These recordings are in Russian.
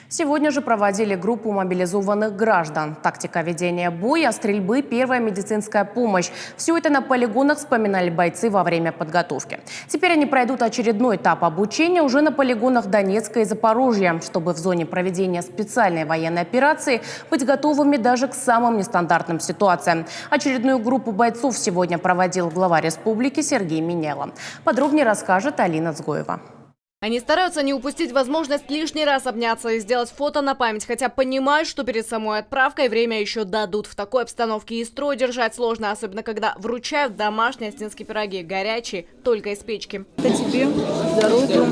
Сегодня же проводили группу мобилизованных граждан. Тактика ведения боя, стрельбы, первая медицинская помощь. Все это на полигонах вспоминали бойцы во время подготовки. Теперь они пройдут очередной этап обучения уже на полигонах Донецка и Запорожья, чтобы в зоне проведения специальной военной операции быть готовыми даже к самым нестандартным ситуациям. Очередную группу бойцов сегодня проводил глава республики Сергей Минело. Подробнее расскажет Алина Цгоева. Они стараются не упустить возможность лишний раз обняться и сделать фото на память, хотя понимают, что перед самой отправкой время еще дадут. В такой обстановке и строй держать сложно, особенно когда вручают домашние осетинские пироги, горячие, только из печки. Это тебе здоровья,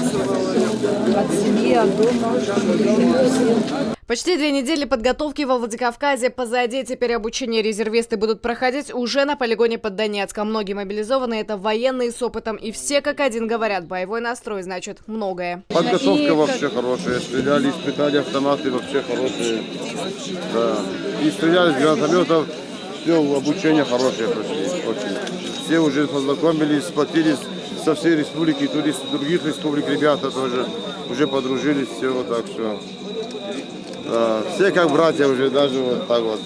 от семьи, от дома. Почти 2 недели подготовки во Владикавказе позади. Теперь обучение резервисты будут проходить уже на полигоне под Донецком. Многие мобилизованные – это военные с опытом. И все как один говорят, боевой настрой значит многое. Подготовка вообще хорошая. Стреляли, испытали автоматы вообще хорошие. Да. И стреляли с гранатометов. Все, обучение хорошее прошли. Очень. Все уже познакомились, сплотились со всей республики, туристы других республик, ребята тоже уже подружились. Все, так что... Все как братья уже, даже вот так вот.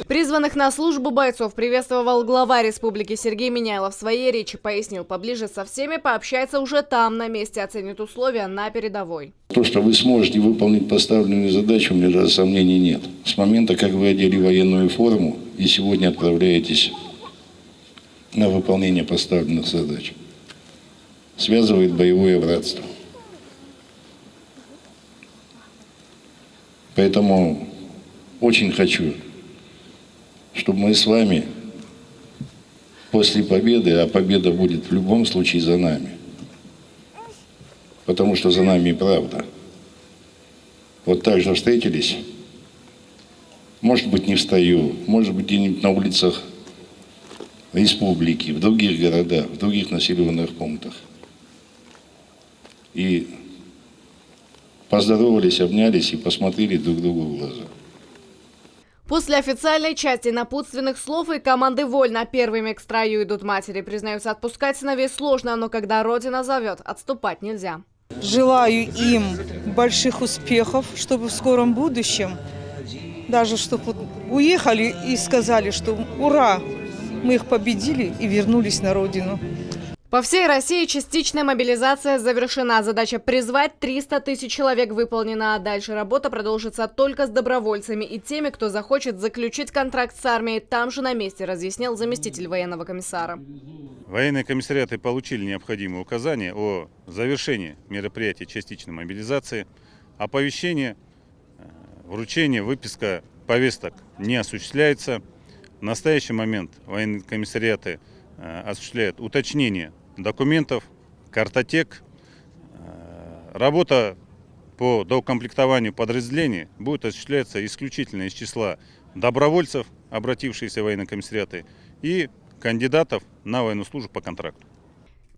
Призванных на службу бойцов приветствовал глава республики Сергей Минело. В своей речи пояснил, поближе со всеми пообщается уже там, на месте, оценит условия на передовой. То, что вы сможете выполнить поставленную задачу, у меня даже сомнений нет. С момента, как вы одели военную форму и сегодня отправляетесь на выполнение поставленных задач, связывает боевое братство. Поэтому очень хочу, чтобы мы с вами после победы, а победа будет в любом случае за нами, потому что за нами и правда, вот так же встретились, может быть, не в стою, может быть, где-нибудь на улицах республики, в других городах, в других населенных пунктах. И поздоровались, обнялись и посмотрели друг другу в глаза. После официальной части напутственных слов и команды «Вольно» первыми к строю идут матери. Признаются, отпускать сыновей сложно, но когда Родина зовет, отступать нельзя. Желаю им больших успехов, чтобы в скором будущем, даже чтобы уехали и сказали, что ура, мы их победили и вернулись на родину. По всей России частичная мобилизация завершена. Задача призвать 300 тысяч человек выполнена. А дальше работа продолжится только с добровольцами и теми, кто захочет заключить контракт с армией. Там же на месте, разъяснил заместитель военного комиссара. Военные комиссариаты получили необходимые указания о завершении мероприятий частичной мобилизации. Оповещение, вручение, выписка повесток не осуществляется. В настоящий момент военные комиссариаты осуществляют уточнение документов, картотек. Работа по доукомплектованию подразделений будет осуществляться исключительно из числа добровольцев, обратившихся в военные комиссариаты, и кандидатов на военную службу по контракту.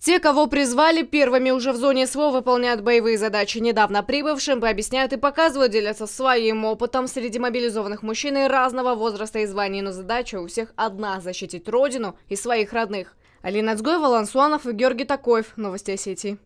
Те, кого призвали, первыми уже в зоне СВО выполняют боевые задачи. Недавно прибывшим объясняют и показывают, делятся своим опытом. Среди мобилизованных мужчин и разного возраста и званий, но задача у всех одна – защитить родину и своих родных. Алина Цгоева, Алан Суанов и Георгий Такоев. Новости Осетии.